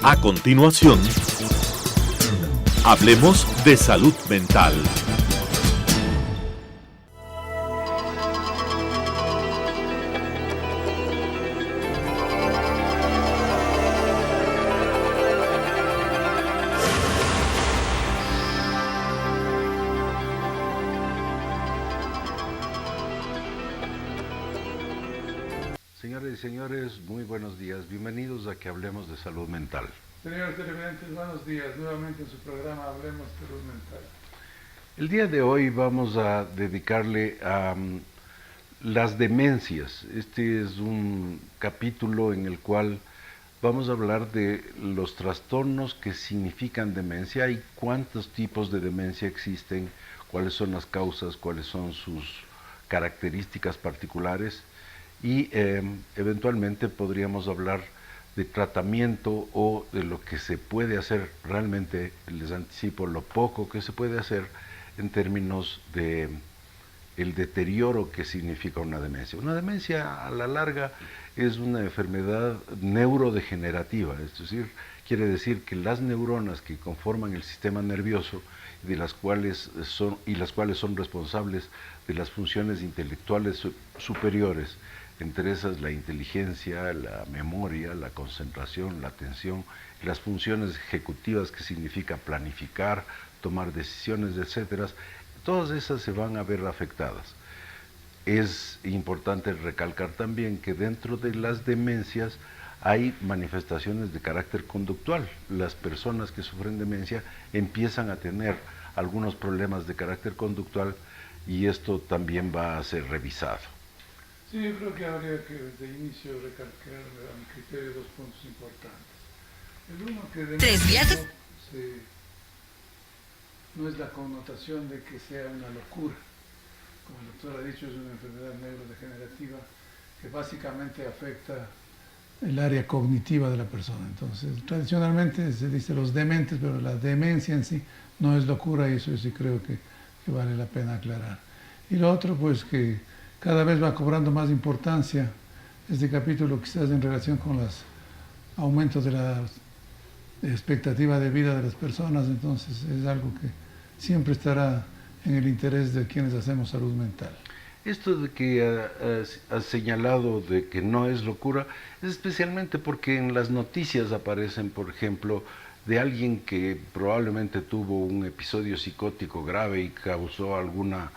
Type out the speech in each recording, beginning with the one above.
A continuación, hablemos de salud mental. Señoras y señores, muy buenos días. Bienvenidos a que hablemos de salud mental. Señores televidentes, buenos días. Nuevamente en su programa Hablemos de Salud Mental. El día de hoy vamos a dedicarle a las demencias. Este es un capítulo en el cual vamos a hablar de los trastornos que significan demencia y cuántos tipos de demencia existen, cuáles son las causas, cuáles son sus características particulares. Y eventualmente podríamos hablar de tratamiento o de lo que se puede hacer. Realmente les anticipo lo poco que se puede hacer en términos de el deterioro que significa una demencia. Una demencia a la larga es una enfermedad neurodegenerativa, es decir, quiere decir que las neuronas que conforman el sistema nervioso y las cuales son responsables de las funciones intelectuales superiores, entre esas la inteligencia, la memoria, la concentración, la atención, las funciones ejecutivas que significa planificar, tomar decisiones, etcétera, todas esas se van a ver afectadas. Es importante recalcar también que dentro de las demencias hay manifestaciones de carácter conductual. Las personas que sufren demencia empiezan a tener algunos problemas de carácter conductual y esto también va a ser revisado. Sí, yo creo que habría que desde el inicio recalcar a mi criterio dos puntos importantes. El uno, que demencia no es la connotación de que sea una locura. Como el doctor ha dicho, es una enfermedad neurodegenerativa que básicamente afecta el área cognitiva de la persona. Entonces, tradicionalmente se dice los dementes, pero la demencia en sí no es locura y eso sí creo que vale la pena aclarar. Y lo otro, pues que cada vez va cobrando más importancia este capítulo quizás en relación con los aumentos de la expectativa de vida de las personas, entonces es algo que siempre estará en el interés de quienes hacemos salud mental. Esto de que has señalado de que no es locura, es especialmente porque en las noticias aparecen, por ejemplo, de alguien que probablemente tuvo un episodio psicótico grave y causó alguna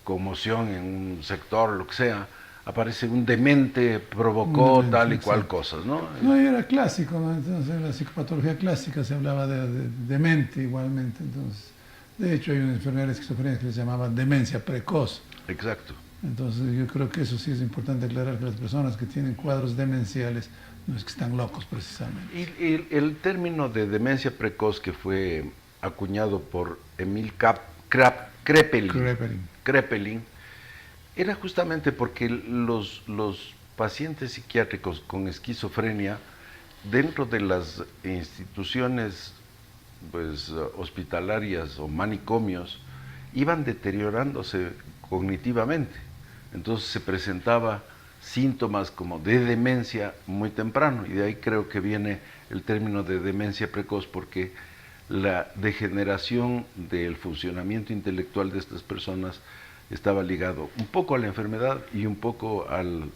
conmoción en un sector, lo que sea, aparece un demente, provocó tal y cual cosas, ¿no? No, y era clásico, ¿no? Entonces en la psicopatología clásica se hablaba de demente igualmente, entonces, de hecho hay una enfermedad de esquizofrenia que se llamaba demencia precoz. Exacto. Entonces yo creo que eso sí es importante aclarar, que las personas que tienen cuadros demenciales no es que están locos precisamente. Y el término de demencia precoz que fue acuñado por Emil Kraepelin era justamente porque los pacientes psiquiátricos con esquizofrenia dentro de las instituciones pues, hospitalarias o manicomios iban deteriorándose cognitivamente. Entonces se presentaba síntomas como de demencia muy temprano y de ahí creo que viene el término de demencia precoz porque la degeneración del funcionamiento intelectual de estas personas estaba ligado un poco a la enfermedad y un poco al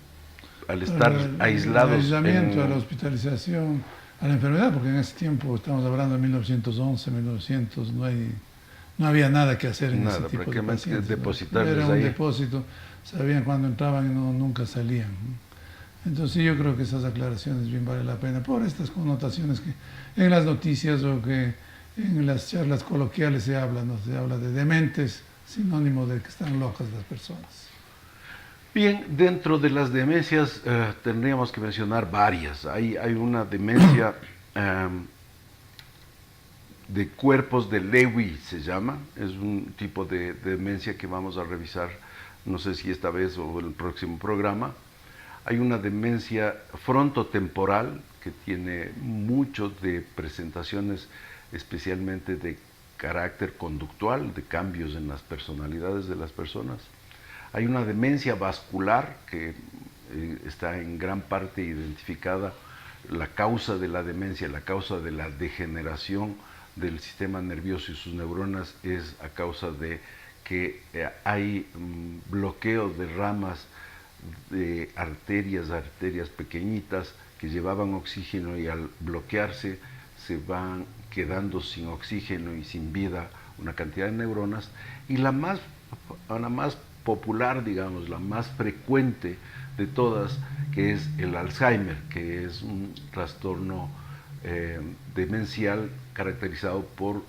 estar aislados. Al aislamiento, a la hospitalización, a la enfermedad, porque en ese tiempo, estamos hablando de 1911, 1900, no había nada que hacer en ese tipo de pacientes. Era un depósito, sabían cuándo entraban y nunca salían. Entonces yo creo que esas aclaraciones bien vale la pena, por estas connotaciones que en las noticias o que en las charlas coloquiales se habla, ¿no? Se habla de dementes, sinónimo de que están locas las personas. Bien, dentro de las demencias tendríamos que mencionar varias. Hay una demencia de cuerpos de Lewy, se llama. Es un tipo de demencia que vamos a revisar, no sé si esta vez o en el próximo programa. Hay una demencia frontotemporal que tiene muchos de presentaciones especialmente de carácter conductual, de cambios en las personalidades de las personas. Hay una demencia vascular que está en gran parte identificada la causa de la demencia, la causa de la degeneración del sistema nervioso y sus neuronas es a causa de que hay bloqueo de ramas de arterias pequeñitas que llevaban oxígeno, y al bloquearse se van quedando sin oxígeno y sin vida una cantidad de neuronas. Y la más popular, digamos, la más frecuente de todas, que es el Alzheimer, que es un trastorno demencial caracterizado por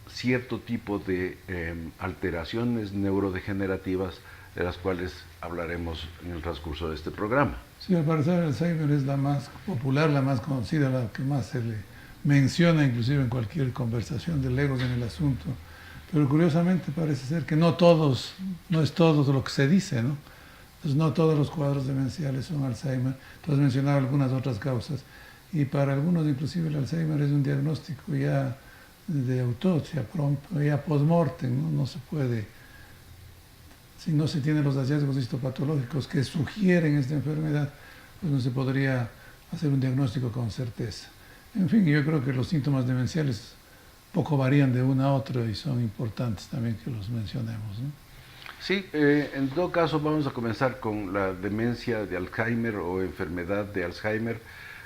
cierto tipo de alteraciones neurodegenerativas, de las cuales hablaremos en el transcurso de este programa. Sí, al parecer el Alzheimer es la más popular, la más conocida, la que más se le menciona inclusive en cualquier conversación de legos en el asunto. Pero curiosamente parece ser que no es todo lo que se dice, ¿no? Entonces no todos los cuadros demenciales son Alzheimer. Tú has mencionado algunas otras causas, y para algunos inclusive el Alzheimer es un diagnóstico ya de autopsia, ya post-mortem, ¿no? No se puede, si no se tienen los hallazgos histopatológicos que sugieren esta enfermedad, pues no se podría hacer un diagnóstico con certeza. En fin, yo creo que los síntomas demenciales poco varían de una a otra y son importantes también que los mencionemos, ¿no? Sí, en todo caso vamos a comenzar con la demencia de Alzheimer o enfermedad de Alzheimer.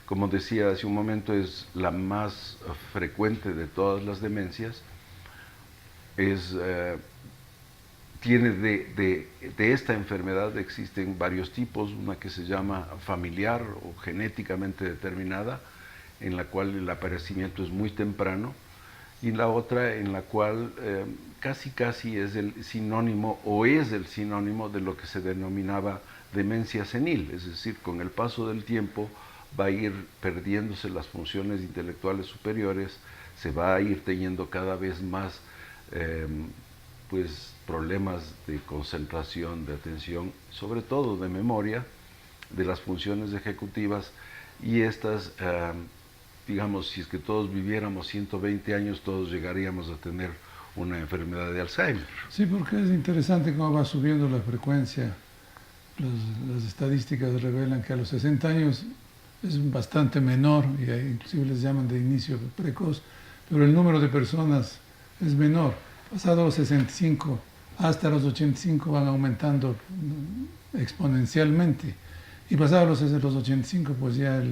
Como decía hace un momento, es la más frecuente de todas las demencias. Tiene de esta enfermedad existen varios tipos, una que se llama familiar o genéticamente determinada, en la cual el aparecimiento es muy temprano, y la otra en la cual casi es el sinónimo de lo que se denominaba demencia senil, es decir, con el paso del tiempo va a ir perdiéndose las funciones intelectuales superiores, se va a ir teniendo cada vez más problemas de concentración, de atención, sobre todo de memoria, de las funciones ejecutivas, y estas, digamos, si es que todos viviéramos 120 años, todos llegaríamos a tener una enfermedad de Alzheimer. Sí, porque es interesante cómo va subiendo la frecuencia. Las estadísticas revelan que a los 60 años es bastante menor, y inclusive les llaman de inicio precoz, pero el número de personas es menor. Pasado los 65 hasta los 85 van aumentando exponencialmente, y pasados los 85 pues ya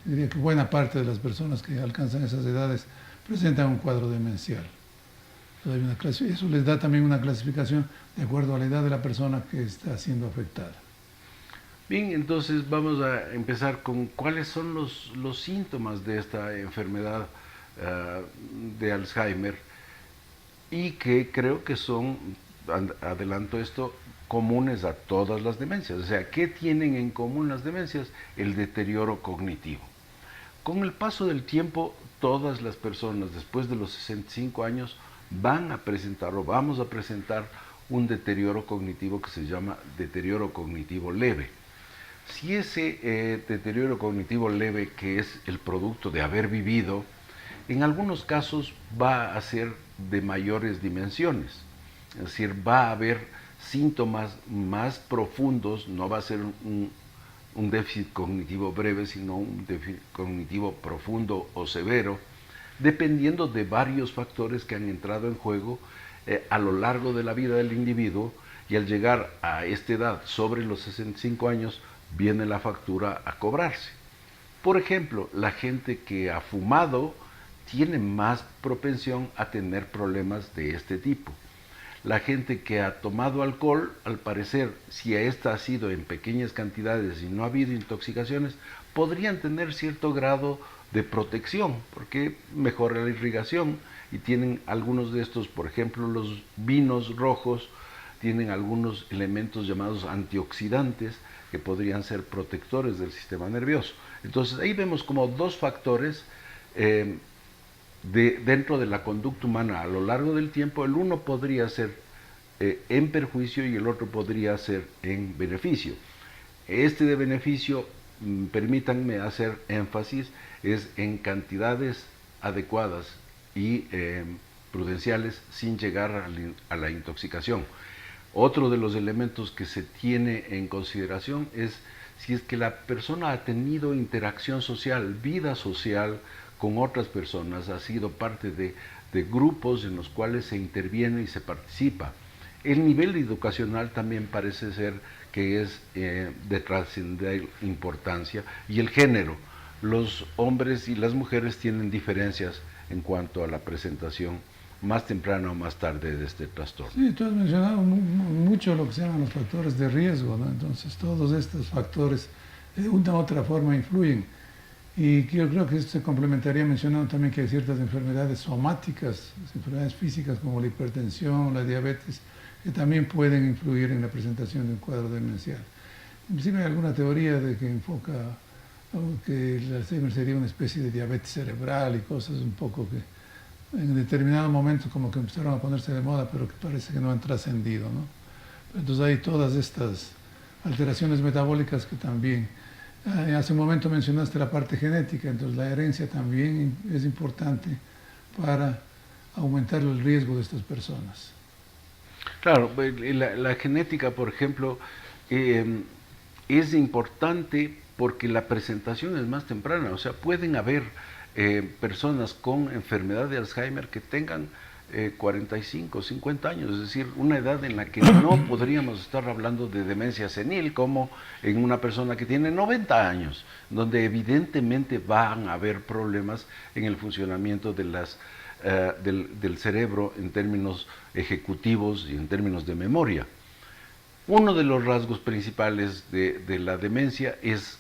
diría que buena parte de las personas que alcanzan esas edades presentan un cuadro demencial. Eso les da también una clasificación de acuerdo a la edad de la persona que está siendo afectada. Bien, entonces vamos a empezar con cuáles son los síntomas de esta enfermedad de Alzheimer, y que creo que son, adelanto esto, comunes a todas las demencias. O sea, ¿qué tienen en común las demencias? El deterioro cognitivo. Con el paso del tiempo, todas las personas después de los 65 años van a presentar o vamos a presentar un deterioro cognitivo que se llama deterioro cognitivo leve. Si ese deterioro cognitivo leve, que es el producto de haber vivido, en algunos casos va a ser de mayores dimensiones, es decir, va a haber síntomas más profundos, no va a ser un déficit cognitivo breve, sino un déficit cognitivo profundo o severo, dependiendo de varios factores que han entrado en juego a lo largo de la vida del individuo, y al llegar a esta edad, sobre los 65 años, viene la factura a cobrarse. Por ejemplo, la gente que ha fumado tiene más propensión a tener problemas de este tipo. La gente que ha tomado alcohol, al parecer, si esta ha sido en pequeñas cantidades y no ha habido intoxicaciones, podrían tener cierto grado de protección, porque mejora la irrigación, y tienen algunos de estos, por ejemplo, los vinos rojos, tienen algunos elementos llamados antioxidantes que podrían ser protectores del sistema nervioso. Entonces ahí vemos como dos factores dentro de la conducta humana a lo largo del tiempo. El uno podría ser en perjuicio y el otro podría ser en beneficio. Este de beneficio, permítanme hacer énfasis, es en cantidades adecuadas y prudenciales, sin llegar a la intoxicación. Otro de los elementos que se tiene en consideración es si es que la persona ha tenido interacción social, vida social con otras personas, ha sido parte de grupos en los cuales se interviene y se participa. El nivel educacional también parece ser que es de trascendental importancia, y el género. Los hombres y las mujeres tienen diferencias en cuanto a la presentación más temprana o más tarde de este trastorno. Sí, tú has mencionado mucho lo que se llaman los factores de riesgo, ¿no? Entonces todos estos factores de una u otra forma influyen. Y yo creo que esto se complementaría mencionando también que hay ciertas enfermedades somáticas, enfermedades físicas como la hipertensión, la diabetes, que también pueden influir en la presentación de un cuadro demencial. Inclusive hay alguna teoría de que enfoca que el Alzheimer sería una especie de diabetes cerebral y cosas un poco que en determinado momento como que empezaron a ponerse de moda, pero que parece que no han trascendido, ¿no? Entonces hay todas estas alteraciones metabólicas que también... hace un momento mencionaste la parte genética, entonces la herencia también es importante para aumentar el riesgo de estas personas. Claro, la genética, por ejemplo, es importante porque la presentación es más temprana. O sea, pueden haber personas con enfermedad de Alzheimer que tengan 45, 50 años, es decir, una edad en la que no podríamos estar hablando de demencia senil como en una persona que tiene 90 años, donde evidentemente van a haber problemas en el funcionamiento de del cerebro en términos ejecutivos y en términos de memoria. Uno de los rasgos principales de la demencia es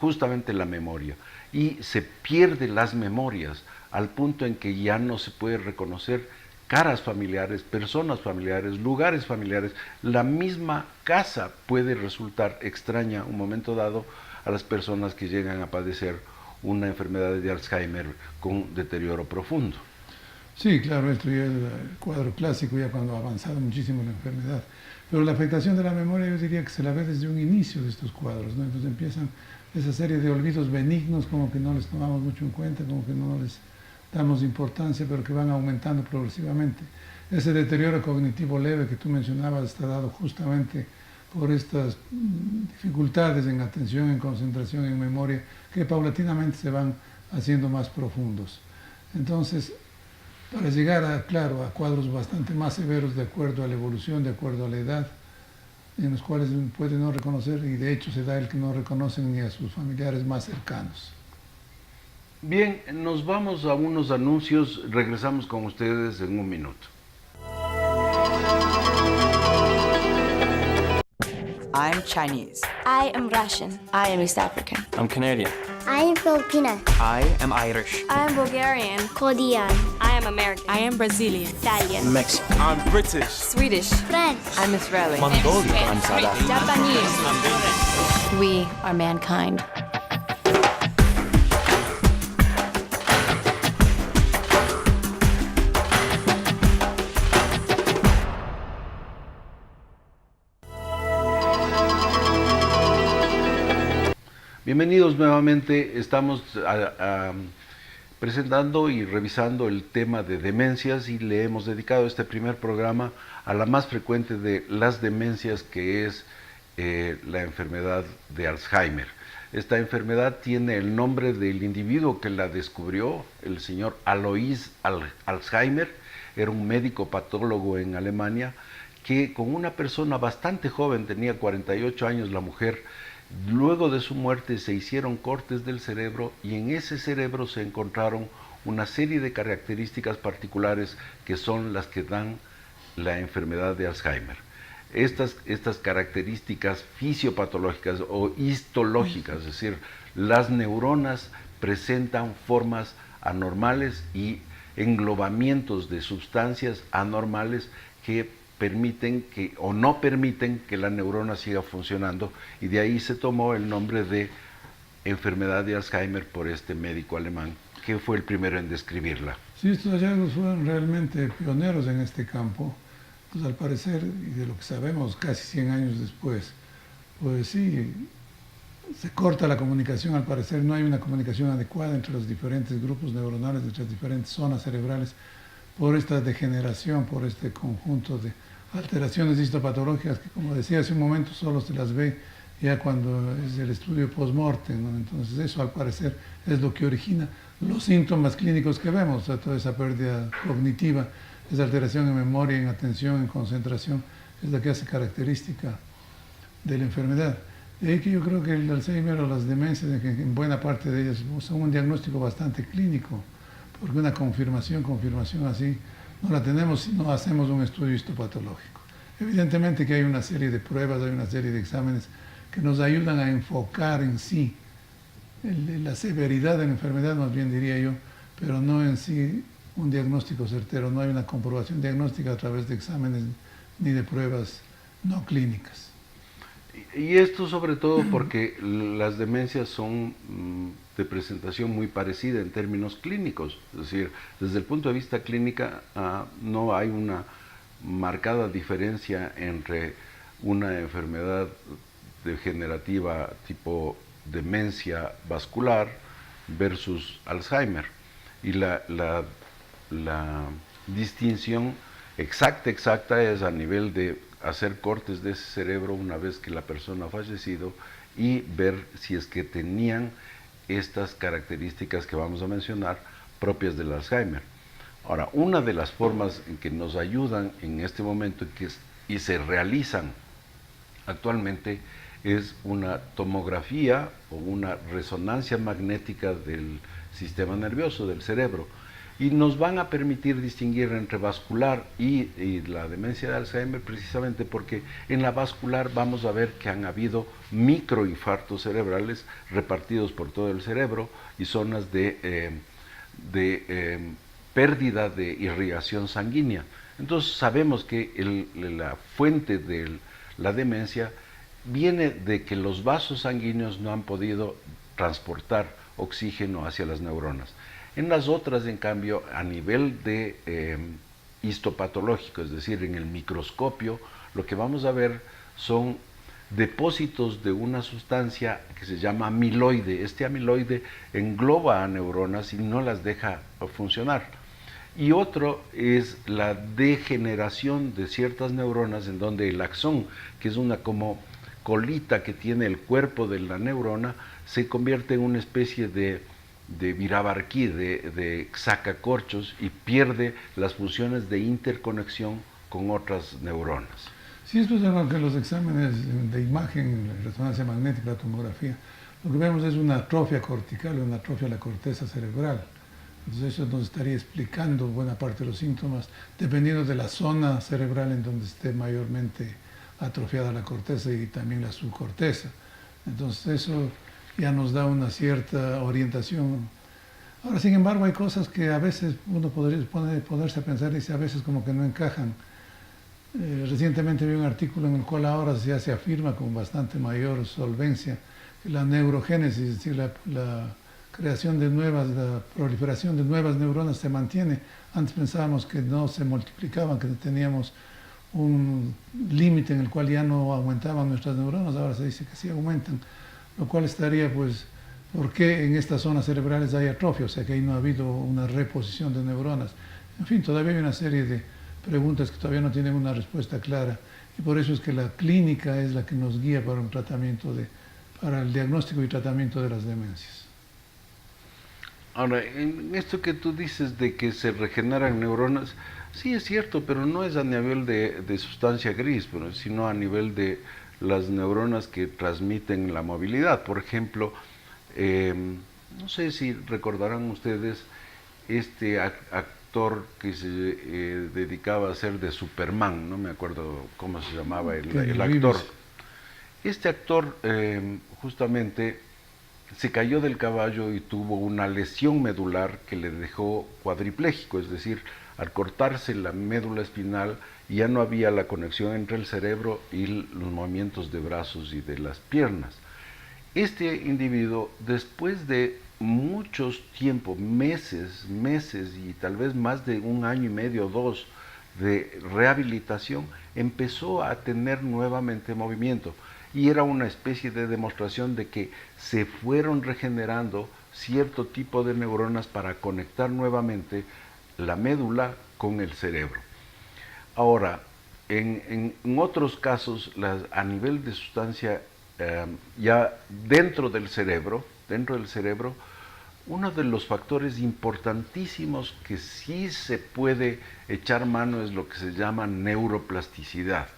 justamente la memoria, y se pierden las memorias al punto en que ya no se puede reconocer caras familiares, personas familiares, lugares familiares. La misma casa puede resultar extraña un momento dado a las personas que llegan a padecer una enfermedad de Alzheimer con deterioro profundo. Sí, claro, esto ya es el cuadro clásico, ya cuando ha avanzado muchísimo la enfermedad. Pero la afectación de la memoria yo diría que se la ve desde un inicio de estos cuadros, ¿no? Entonces empiezan esa serie de olvidos benignos, como que no les tomamos mucho en cuenta, como que no les damos importancia, pero que van aumentando progresivamente. Ese deterioro cognitivo leve que tú mencionabas está dado justamente por estas dificultades en atención, en concentración, en memoria, que paulatinamente se van haciendo más profundos. Entonces, para llegar claro, a cuadros bastante más severos de acuerdo a la evolución, de acuerdo a la edad, en los cuales puede no reconocer, y de hecho se da el que no reconocen ni a sus familiares más cercanos. Bien, nos vamos a unos anuncios, regresamos con ustedes en un minuto. I'm Chinese. I am Russian. I am East African. I'm Canadian. I am Filipina. I am Irish. I am Bulgarian. Korean. I am American. I am Brazilian. Italian. Mexican. I'm British. Swedish. French. I'm Israeli. Mongolian. I'm South African. Japanese. We are mankind. Bienvenidos nuevamente, estamos presentando y revisando el tema de demencias, y le hemos dedicado este primer programa a la más frecuente de las demencias, que es la enfermedad de Alzheimer. Esta enfermedad tiene el nombre del individuo que la descubrió, el señor Alois Alzheimer. Era un médico patólogo en Alemania que, con una persona bastante joven, tenía 48 años la mujer, luego de su muerte se hicieron cortes del cerebro, y en ese cerebro se encontraron una serie de características particulares que son las que dan la enfermedad de Alzheimer. Estas características fisiopatológicas o histológicas, es decir, las neuronas presentan formas anormales y englobamientos de sustancias anormales que permiten que o no permiten que la neurona siga funcionando, y de ahí se tomó el nombre de enfermedad de Alzheimer por este médico alemán, que fue el primero en describirla. Sí, estos hallazgos fueron realmente pioneros en este campo, pues al parecer, y de lo que sabemos casi 100 años después, pues sí, se corta la comunicación, al parecer no hay una comunicación adecuada entre los diferentes grupos neuronales, entre las diferentes zonas cerebrales, por esta degeneración, por este conjunto de alteraciones histopatológicas que, como decía hace un momento, solo se las ve ya cuando es el estudio post-mortem, ¿no? Entonces eso al parecer es lo que origina los síntomas clínicos que vemos, o sea, toda esa pérdida cognitiva, esa alteración en memoria, en atención, en concentración, es la que hace característica de la enfermedad. De ahí que yo creo que el Alzheimer o las demencias, en buena parte de ellas, son un diagnóstico bastante clínico, porque una confirmación así no la tenemos si no hacemos un estudio histopatológico. Evidentemente que hay una serie de pruebas, hay una serie de exámenes que nos ayudan a enfocar en sí la severidad de la enfermedad, más bien diría yo, pero no en sí un diagnóstico certero. No hay una comprobación diagnóstica a través de exámenes ni de pruebas no clínicas. Y esto sobre todo porque las demencias son de presentación muy parecida en términos clínicos. Es decir, desde el punto de vista clínica no hay una marcada diferencia entre una enfermedad degenerativa tipo demencia vascular versus Alzheimer. Y la distinción exacta es a nivel de hacer cortes de ese cerebro una vez que la persona ha fallecido y ver si es que tenían estas características que vamos a mencionar propias del Alzheimer. Ahora, una de las formas en que nos ayudan en este momento y se realizan actualmente es una tomografía o una resonancia magnética del sistema nervioso, del cerebro, y nos van a permitir distinguir entre vascular y la demencia de Alzheimer, precisamente porque en la vascular vamos a ver que han habido microinfartos cerebrales repartidos por todo el cerebro y zonas de pérdida de irrigación sanguínea. Entonces sabemos que la fuente de la demencia viene de que los vasos sanguíneos no han podido transportar oxígeno hacia las neuronas. En las otras, en cambio, a nivel de histopatológico, es decir, en el microscopio, lo que vamos a ver son depósitos de una sustancia que se llama amiloide. Este amiloide engloba a neuronas y no las deja funcionar. Y otro es la degeneración de ciertas neuronas en donde el axón, que es una como colita que tiene el cuerpo de la neurona, se convierte en una especie de virabarquí, de sacacorchos, y pierde las funciones de interconexión con otras neuronas. Sí, esto es algo que los exámenes de imagen, la resonancia magnética, la tomografía, lo que vemos es una atrofia cortical, una atrofia de la corteza cerebral. Entonces eso nos estaría explicando buena parte de los síntomas, dependiendo de la zona cerebral en donde esté mayormente atrofiada la corteza y también la subcorteza. Entonces eso ya nos da una cierta orientación. Ahora, sin embargo, hay cosas que a veces uno podría ponerse a pensar y dice, a veces como que no encajan. Recientemente vi un artículo en el cual ahora ya se afirma con bastante mayor solvencia que la neurogénesis, es decir, la creación de nuevas, la proliferación de nuevas neuronas se mantiene. Antes pensábamos que no se multiplicaban, que teníamos un límite en el cual ya no aumentaban nuestras neuronas, ahora se dice que sí aumentan, lo cual estaría, pues, ¿por qué en estas zonas cerebrales hay atrofia? O sea, que ahí no ha habido una reposición de neuronas. En fin, todavía hay una serie de preguntas que todavía no tienen una respuesta clara, y por eso es que la clínica es la que nos guía para un tratamiento para el diagnóstico y tratamiento de las demencias. Ahora, en esto que tú dices de que se regeneran neuronas, sí es cierto, pero no es a nivel de sustancia gris, sino a nivel de las neuronas que transmiten la movilidad. Por ejemplo, no sé si recordarán ustedes este actor que se dedicaba a ser de Superman, no me acuerdo cómo se llamaba el actor. Este actor justamente se cayó del caballo y tuvo una lesión medular que le dejó cuadripléjico, es decir, al cortarse la médula espinal ya no había la conexión entre el cerebro y los movimientos de brazos y de las piernas. Este individuo, después de muchos tiempos, meses y tal vez más de 1 año y medio o 2 de rehabilitación, empezó a tener nuevamente movimiento. Y era una especie de demostración de que se fueron regenerando cierto tipo de neuronas para conectar nuevamente la médula con el cerebro. Ahora, en otros casos, a nivel de sustancia ya dentro del cerebro, uno de los factores importantísimos que sí se puede echar mano es lo que se llama neuroplasticidad.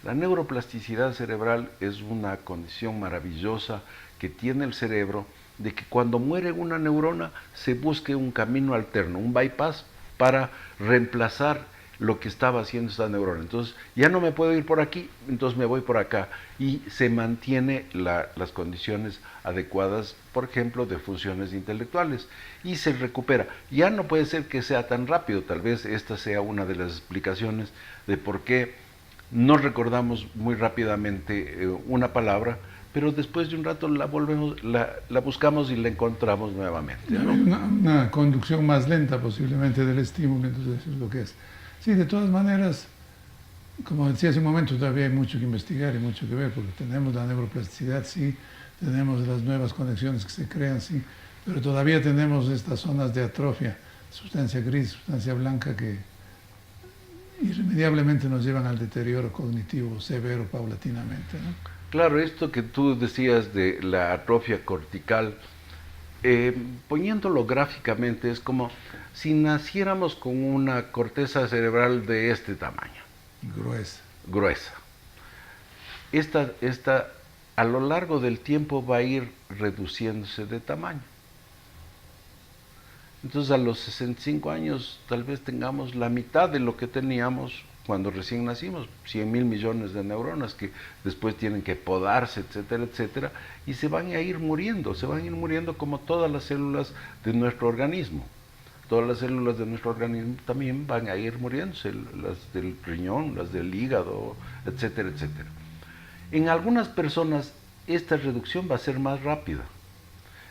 La neuroplasticidad cerebral es una condición maravillosa que tiene el cerebro, de que cuando muere una neurona se busque un camino alterno, un bypass para reemplazar lo que estaba haciendo esta neurona. Entonces, ya no me puedo ir por aquí, entonces me voy por acá. Y se mantiene las condiciones adecuadas, por ejemplo, de funciones intelectuales. Y se recupera. Ya no puede ser que sea tan rápido. Tal vez esta sea una de las explicaciones de por qué no recordamos muy rápidamente una palabra, pero después de un rato la buscamos y la encontramos nuevamente, ¿no? Una conducción más lenta posiblemente del estímulo, entonces eso es lo que es. Sí, de todas maneras, como decía hace un momento, todavía hay mucho que investigar y mucho que ver, porque tenemos la neuroplasticidad, sí, tenemos las nuevas conexiones que se crean, sí, pero todavía tenemos estas zonas de atrofia, sustancia gris, sustancia blanca, que irremediablemente nos llevan al deterioro cognitivo severo paulatinamente, ¿no? Claro, esto que tú decías de la atrofia cortical, poniéndolo gráficamente, es como si naciéramos con una corteza cerebral de este tamaño. Gruesa. Esta a lo largo del tiempo va a ir reduciéndose de tamaño. Entonces a los 65 años tal vez tengamos la mitad de lo que teníamos cuando recién nacimos, 100.000 millones de neuronas que después tienen que podarse, etcétera, etcétera, y se van a ir muriendo como todas las células de nuestro organismo. Todas las células de nuestro organismo también van a ir muriéndose, las del riñón, las del hígado, etcétera, etcétera. En algunas personas esta reducción va a ser más rápida,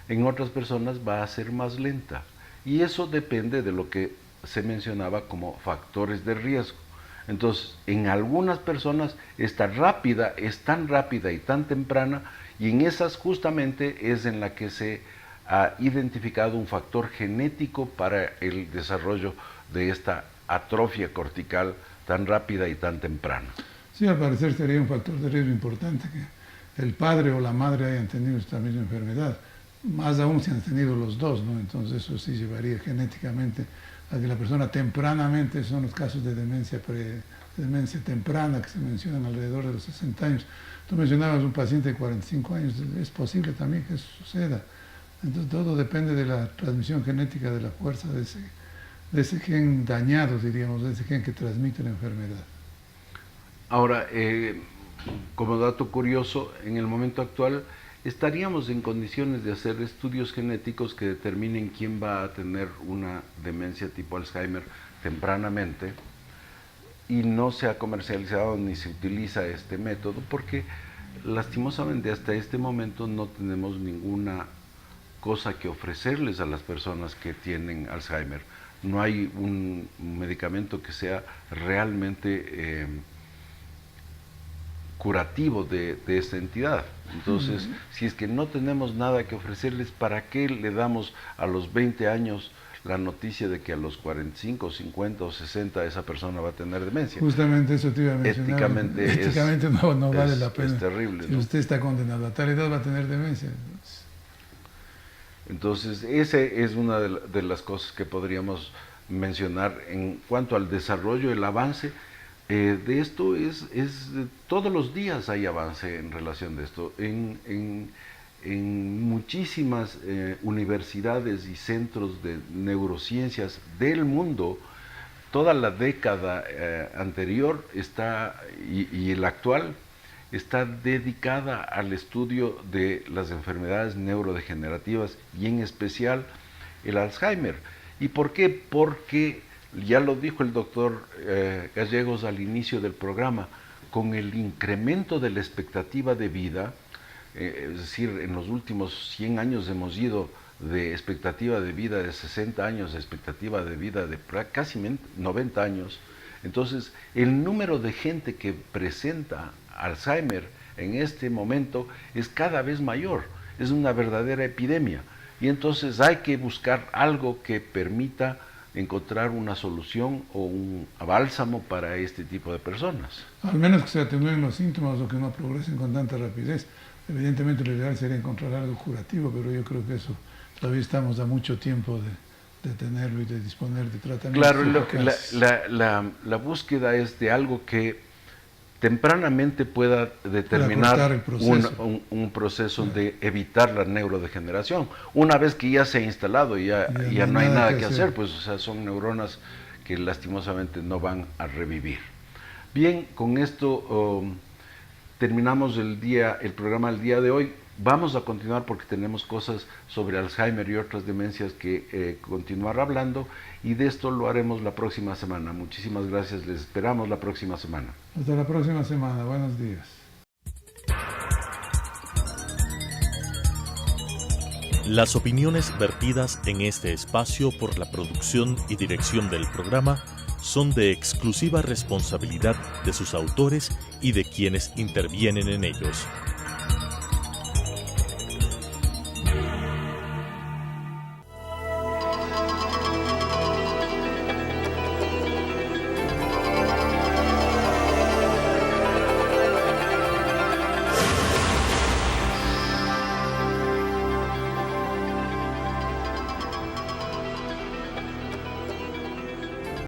en otras personas va a ser más lenta, y eso depende de lo que se mencionaba como factores de riesgo. Entonces, en algunas personas esta rápida es tan rápida y tan temprana, y en esas justamente es en la que se ha identificado un factor genético para el desarrollo de esta atrofia cortical tan rápida y tan temprana. Sí, al parecer sería un factor de riesgo importante que el padre o la madre hayan tenido esta misma enfermedad, más aún si han tenido los dos, ¿no? Entonces eso sí llevaría genéticamente a que la persona tempranamente, son los casos de demencia temprana que se mencionan alrededor de los 60 años. Tú mencionabas un paciente de 45 años, es posible también que eso suceda. Entonces todo depende de la transmisión genética, de la fuerza de ese gen dañado, diríamos, de ese gen que transmite la enfermedad. Ahora, como dato curioso, en el momento actual estaríamos en condiciones de hacer estudios genéticos que determinen quién va a tener una demencia tipo Alzheimer tempranamente, y no se ha comercializado ni se utiliza este método porque lastimosamente hasta este momento no tenemos ninguna cosa que ofrecerles a las personas que tienen Alzheimer. No hay un medicamento que sea realmente curativo de esta entidad. Entonces, si es que no tenemos nada que ofrecerles, ¿para qué le damos a los 20 años la noticia de que a los 45, 50 o 60 esa persona va a tener demencia? Justamente eso te iba a mencionar. Éticamente no vale la pena. Es terrible, si ¿no? usted está condenado a tal edad va a tener demencia. Entonces, esa es una de las cosas que podríamos mencionar en cuanto al desarrollo, el avance. De esto todos los días hay avance en relación de esto. En muchísimas universidades y centros de neurociencias del mundo, toda la década anterior y el actual está dedicada al estudio de las enfermedades neurodegenerativas y en especial el Alzheimer. ¿Y por qué? Porque, ya lo dijo el doctor Gallegos al inicio del programa, con el incremento de la expectativa de vida, es decir, en los últimos 100 años hemos ido de expectativa de vida de 60 años a expectativa de vida de casi 90 años, entonces el número de gente que presenta Alzheimer en este momento es cada vez mayor, es una verdadera epidemia, y entonces hay que buscar algo que permita encontrar una solución o un bálsamo para este tipo de personas. Al menos que se atenúen los síntomas o que no progresen con tanta rapidez. Evidentemente lo ideal sería encontrar algo curativo, pero yo creo que eso todavía estamos a mucho tiempo de tenerlo y de disponer de tratamientos. Claro, la búsqueda es de algo que tempranamente pueda determinar el proceso. un proceso de evitar la neurodegeneración. Una vez que ya se ha instalado y ya no hay nada que hacer, pues o sea, son neuronas que lastimosamente no van a revivir. Bien, con esto terminamos el programa del día de hoy. Vamos a continuar porque tenemos cosas sobre Alzheimer y otras demencias que continuar hablando, y de esto lo haremos la próxima semana. Muchísimas gracias, les esperamos la próxima semana. Hasta la próxima semana, buenos días. Las opiniones vertidas en este espacio por la producción y dirección del programa son de exclusiva responsabilidad de sus autores y de quienes intervienen en ellos.